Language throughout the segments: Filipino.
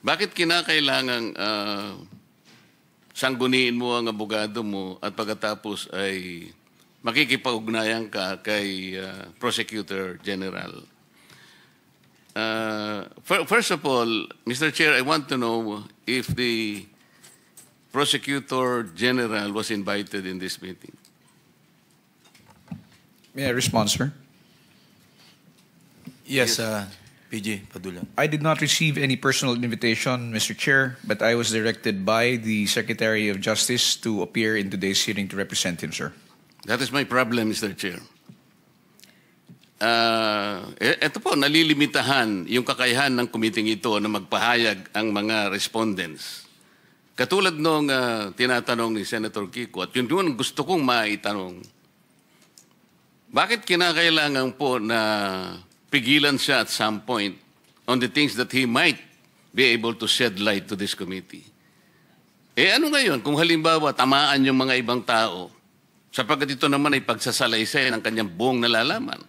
bakit kinakailangang sangguniin mo ang abogado mo at pagkatapos ay makikipag-ugnayan ka kay Prosecutor General? First of all, Mr. Chair, I want to know if the Prosecutor General was invited in this meeting. May I respond, sir? Yes, PG Padula. I did not receive any personal invitation, Mr. Chair, but I was directed by the Secretary of Justice to appear in today's hearing to represent him, sir. That is my problem, Mr. Chair. Ito po, nalilimitahan yung kakayahan ng committee ito na magpahayag ang mga respondents. Katulad nung tinatanong ni Senator Kiko, at yun yung gusto kong maitanong, bakit kinakailangan po na pigilan siya at some point on the things that he might be able to shed light to this committee? Ano ngayon kung halimbawa tamaan yung mga ibang tao sapagkat ito naman ay pagsasalaysay ng kanyang buong nalalaman?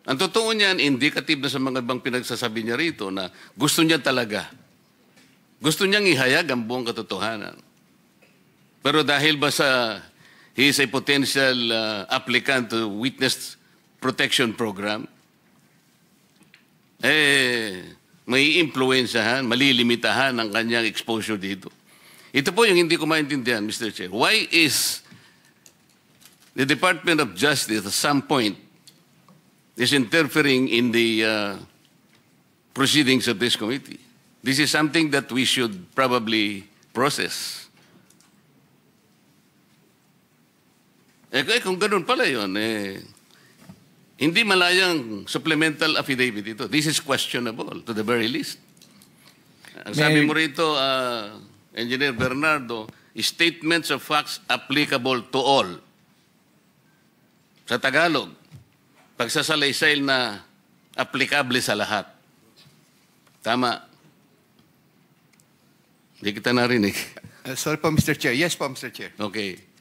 Ang totoo niyan, indicative na sa mga ibang pinagsasabi niya rito na gusto niya talaga. Gusto niyang ihayag ang buong katotohanan. Pero dahil ba sa he is a potential applicant to witness protection program, may influensyahan, malilimitahan ang kanyang exposure dito. Ito po yung hindi ko maintindihan, Mr. Chair. Why is the Department of Justice at some point is interfering in the proceedings of this committee? This is something that we should probably process. Kung ganun pala yun, hindi malayang supplemental affidavit ito. This is questionable to the very least. Ang sabi mo rito, Engineer Bernardo, statements of facts applicable to all. Sa Tagalog, pagsasalaysay na applicable sa lahat. Tama. Hindi kita narinig. Sorry po, Mr. Chair. Yes po, Mr. Chair. Okay.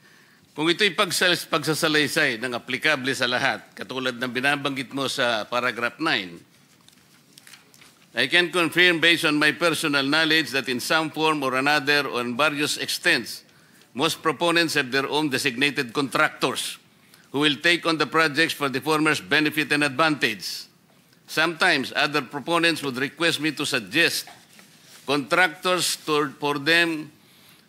Kung ito'y pagsasalaysay ng applicable sa lahat, katulad ng binabanggit mo sa paragraph 9, I can confirm based on my personal knowledge that in some form or another, on various extents, most proponents have their own designated contractors who will take on the projects for the former's benefit and advantage. Sometimes other proponents would request me to suggest contractors for them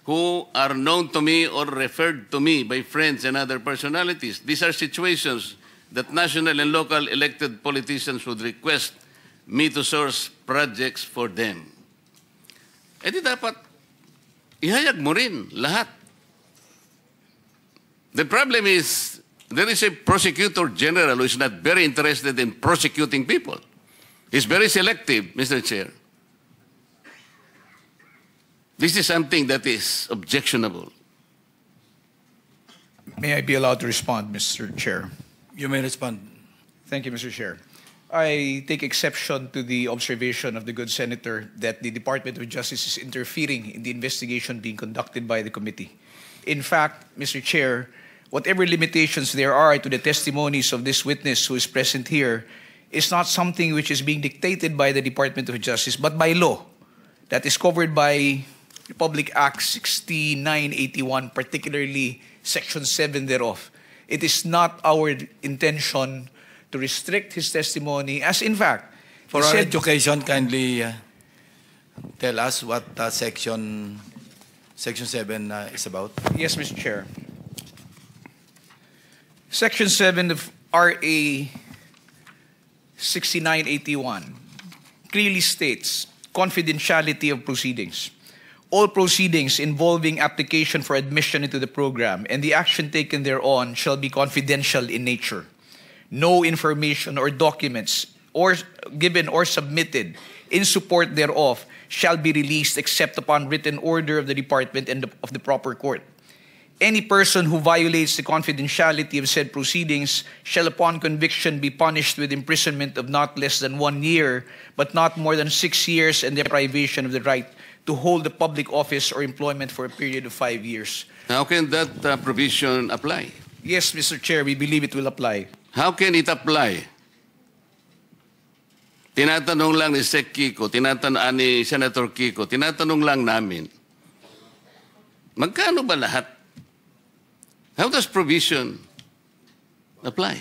who are known to me or referred to me by friends and other personalities. These are situations that national and local elected politicians would request me to source projects for them. Di dapat ihayag mo rin lahat. The problem is, there is a prosecutor general who is not very interested in prosecuting people. He's very selective, Mr. Chair. This is something that is objectionable. May I be allowed to respond, Mr. Chair? You may respond. Thank you, Mr. Chair. I take exception to the observation of the good senator that the Department of Justice is interfering in the investigation being conducted by the committee. In fact, Mr. Chair, whatever limitations there are to the testimonies of this witness who is present here is not something which is being dictated by the Department of Justice, but by law that is covered by Republic Act 6981, particularly Section 7 thereof. It is not our intention to restrict his testimony, as in fact, for our education, kindly tell us what Section 7 is about. Yes, Mr. Chair. Section 7 of RA 6981 clearly states confidentiality of proceedings. All proceedings involving application for admission into the program and the action taken thereon shall be confidential in nature. No information or documents or given or submitted in support thereof shall be released except upon written order of the department and of the proper court. Any person who violates the confidentiality of said proceedings shall upon conviction be punished with imprisonment of not less than 1 year, but not more than 6 years, and deprivation of the right to hold the public office or employment for a period of 5 years. How can that provision apply? Yes, Mr. Chair, we believe it will apply. How can it apply? tinatanong lang ni Sec Kiko, ni Senator Kiko, tinatanong lang namin, magkano ba lahat? How does provision apply?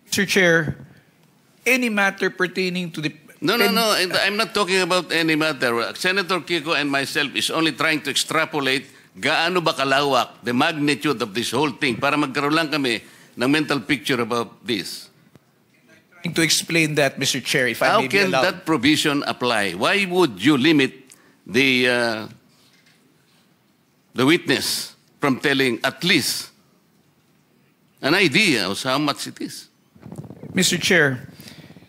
Mr. Chair, any matter pertaining to the... No. I'm not talking about any matter. Senator Kiko and myself is only trying to extrapolate gaano ba kalawak, the magnitude of this whole thing, para magkaroon lang kami ng mental picture about this. To explain that, Mr. Chair, if I How may be can allowed. that provision apply? Why would you limit the witness from telling at least an idea of how much it is? Mr. Chair,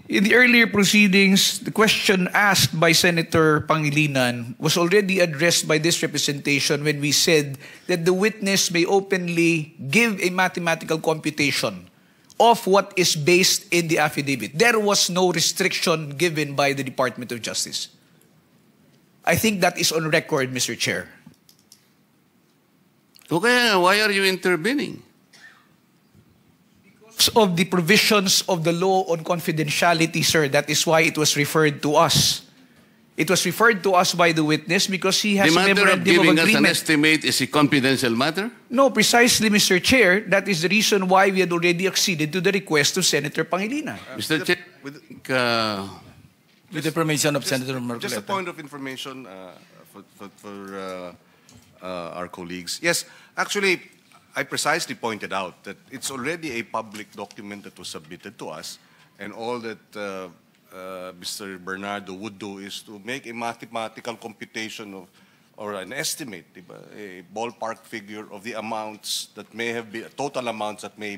in the earlier proceedings, the question asked by Senator Pangilinan was already addressed by this representation when we said that the witness may openly give a mathematical computation of what is based in the affidavit. There was no restriction given by the Department of Justice. I think that is on record, Mr. Chair. Okay, why are you intervening? Of the provisions of the law on confidentiality, sir. That is why it was referred to us. It was referred to us by the witness because he has The a matter of memorandum of giving us an agreement. estimate is a confidential matter? No, precisely, Mr. Chair. That is the reason why we had already acceded to the request of Senator Pangilinan. Mr. Chair, With the permission of Senator Marcoleta. Just a point of information for our colleagues. Yes, actually, I precisely pointed out that it's already a public document that was submitted to us, and all that Mr. Bernardo would do is to make a mathematical computation of, or an estimate, diba? A ballpark figure of the amounts that may have been, total amounts that may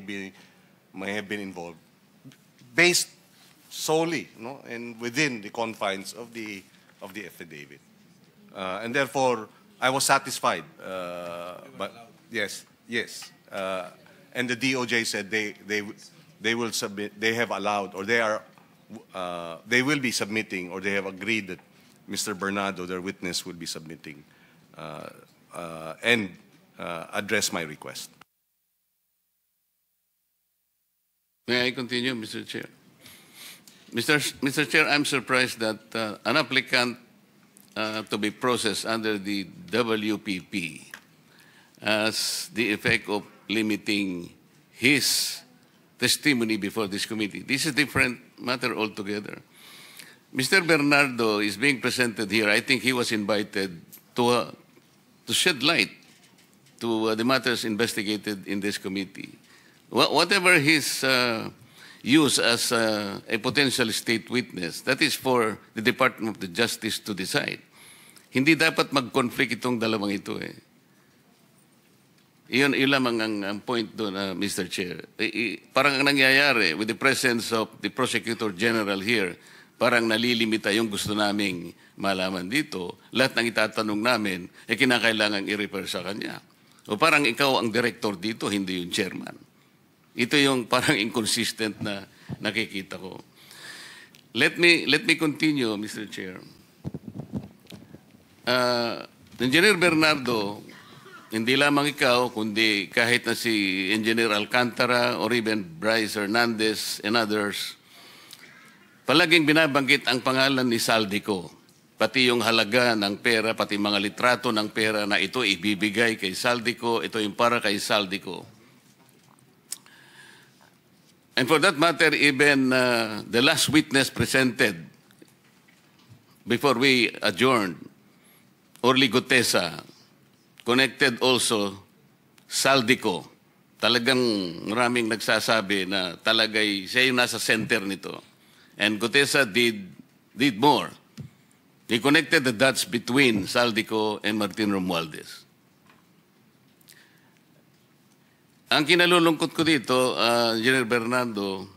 have been involved, based solely, no, and within the confines of the affidavit, and therefore I was satisfied. But yes. And the DOJ said they will submit. They have allowed, or they will be submitting, or they have agreed that Mr. Bernardo, their witness, will be submitting and address my request. may I continue, Mr. Chair? Mr. Chair, I'm surprised that an applicant to be processed under the WPP as the effect of limiting his testimony before this committee. This is a different matter altogether. Mr. Bernardo is being presented here. I think he was invited to shed light to the matters investigated in this committee. Whatever his use as a potential state witness, that is for the Department of the Justice to decide. Hindi dapat mag-conflict itong dalawang ito eh. Iyon lamang ang point doon, Mr. Chair. Parang ang nangyayari with the presence of the Prosecutor General here, parang nalilimita yung gusto naming malaman dito. Lahat ng itatanong namin, kinakailangan i-refer sa kanya. O parang ikaw ang director dito, hindi yung chairman. Ito yung parang inconsistent na nakikita ko. Let me continue, Mr. Chair. Engineer Bernardo, hindi lamang ikaw, kundi kahit na si Engineer Alcantara or even Bryce Hernandez and others, palaging binabanggit ang pangalan ni Saldico. Pati yung halaga ng pera, pati mga litrato ng pera na ito ibibigay kay Saldico, ito yung para kay Saldico. And for that matter, even the last witness presented before we adjourned, Orly Gutesa, connected also Saldico. Talagang maraming nagsasabi na talagay siya yung nasa center nito. And Gutesa did more. He connected the dots between Saldico and Martin Romualdez. Ang kinalulungkot ko dito, Engineer Bernardo,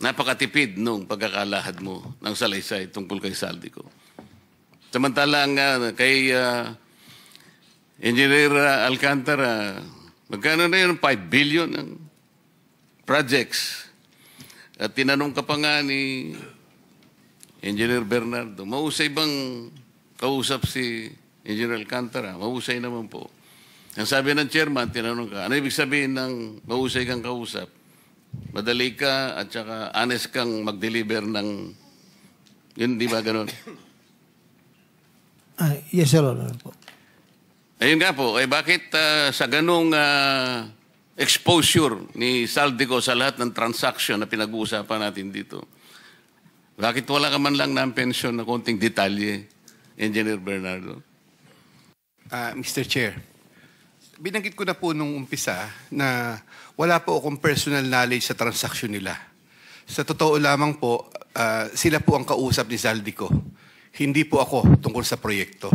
napakatipid nung pagkakalahad mo ng salaysay tungkol kay Saldico. Samantalang kay Engineer Alcantara, magkano na yun? 5 billion ng projects. At tinanong ka pa nga ni Engineer Bernardo, mahusay bang kausap si Engineer Alcantara? Mahusay naman po. Ang sabi ng chairman, tinanong ka, ano ibig sabihin ng mahusay kang kausap? Madali ka at saka honest kang mag-deliver ng... Yun, di ba ganun? Yes, Your Honor po. Ayun nga po, bakit sa ganung exposure ni Saldico sa lahat ng transaction na pinag-uusapan natin dito, bakit wala ka man lang ng pension na konting detalye, Engineer Bernardo? Mr. Chair, binanggit ko na po nung umpisa na wala po akong personal knowledge sa transaksyon nila. Sa totoo lamang po, sila po ang kausap ni Saldico. Hindi po ako tungkol sa proyekto.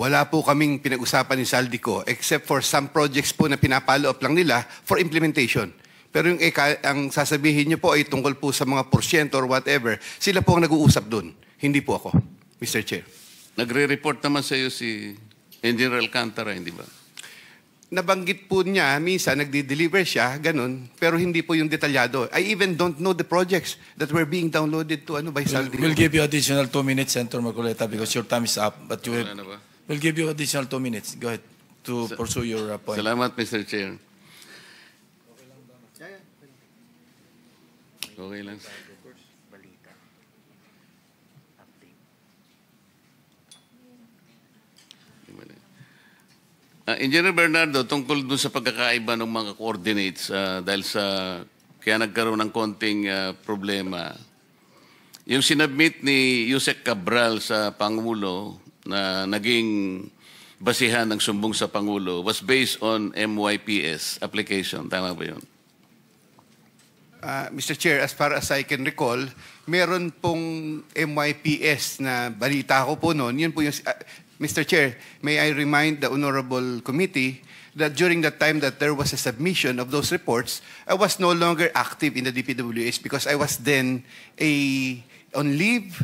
Wala po kaming pinag-usapan ni Saldico except for some projects po na pinapalo up lang nila for implementation. Pero yung ang sasabihin niyo po ay tungkol po sa mga porsyento or whatever, sila po ang nag-uusap doon. Hindi po ako, Mr. Chair. Nagre-report naman sa iyo si Engineer Alcantara, hindi ba? Nabanggit po niya, minsan nagde-deliver siya, ganun, pero hindi po yung detalyado. I even don't know the projects that were being downloaded to by Saldico. We'll give you additional 2 minutes, Senator Marcoleta, because your time is up. But you Wala na ba? we'll give you additional 2 minutes. Go ahead to pursue your point. Salamat, Mr. Chair. Okay lang. Engineer Bernardo, tungkol dun sa pagkakaiba ng mga coordinates, dahil sa kaya nagkaroon ng konting problema, yung sinubmit ni Yusek Cabral sa Pangulo na naging basihan ng sumbong sa Pangulo was based on MYPS application. Tama ba yun? Mr. Chair, as far as I can recall, meron pong MYPS na balita ko po noon. Yun po yung... Mr. Chair, may I remind the Honorable Committee that during the time that there was a submission of those reports, I was no longer active in the DPWH because I was then on leave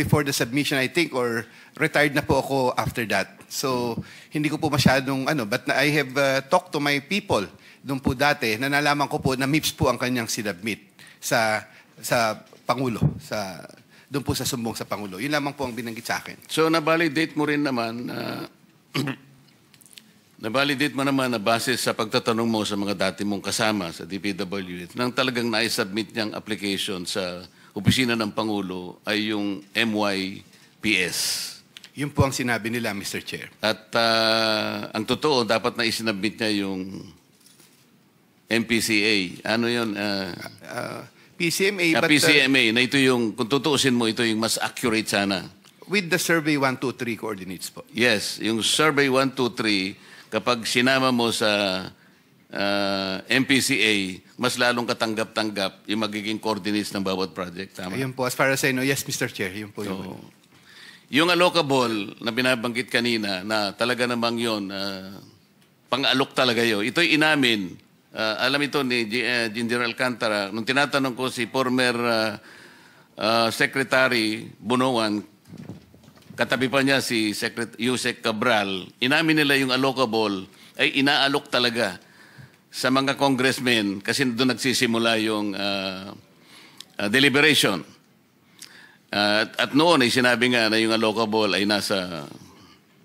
before the submission, I think, or retired na po ako after that. So, hindi ko po masyadong but I have talked to my people doon po dati na nalaman ko po na MIPS po ang kanyang sinubmit sa Pangulo, doon po sa sumbong sa Pangulo. Yun lamang po ang binanggit sa akin. So, na-validate mo rin naman na-validate mo naman na base sa pagtatanong mo sa mga dati mong kasama sa DPWH nang talagang na-submit niyang application sa opisina ng Pangulo ay yung MYPS. Yun po ang sinabi nila, Mr. Chair. At ang totoo, dapat na isinabmit niya yung MPCA. Ano yun? PCMA, but PCMA, na ito yung, kung tutuusin mo, ito yung mas accurate sana. with the Survey 123 coordinates po. Yes, yung Survey 123, kapag sinama mo sa MPCA, mas lalong katanggap-tanggap yung magiging coordinates ng bawat project. Tama? Ayun po, as far as I know, yes, Mr. Chair, yun po yun. Yung allocable na binabanggit kanina, na talaga namang yun, pang-alok talaga yun. Ito'y inamin. Alam ito ni General Alcantara, nung tinatanong ko si former Secretary Bunuan, katabi pa niya si Yusek Cabral, inamin nila yung allocable ay inaalok talaga sa mga congressmen kasi doon nagsisimula yung deliberation. At noon ay sinabi nga na yung allocable ay nasa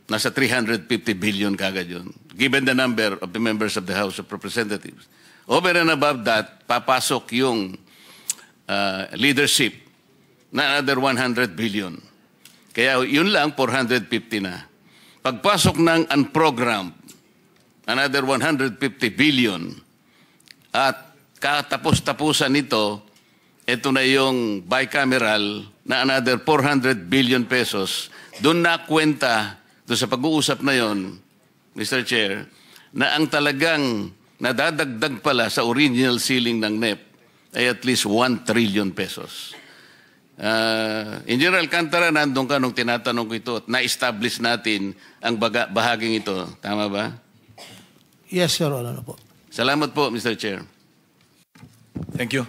350 billion kagad yun, given the number of the members of the House of Representatives. Over and above that, papasok yung leadership na another 100 billion. Kaya yun lang, 450 na. Pagpasok ng unprogrammed, another 150 billion. At katapos-tapusan nito, ito na yung bicameral na another 400 billion pesos. Doon na kwenta, doon sa pag-uusap na yon, Mr. Chair, na ang talagang nadadagdag pala sa original ceiling ng NEP ay at least 1 trillion pesos. Engineer Alcantara, nandun ka nung tinatanong ko ito at na-establish natin ang bahaging ito. Tama ba? Yes, Your Honor po. Salamat po, Mr. Chair. Thank you.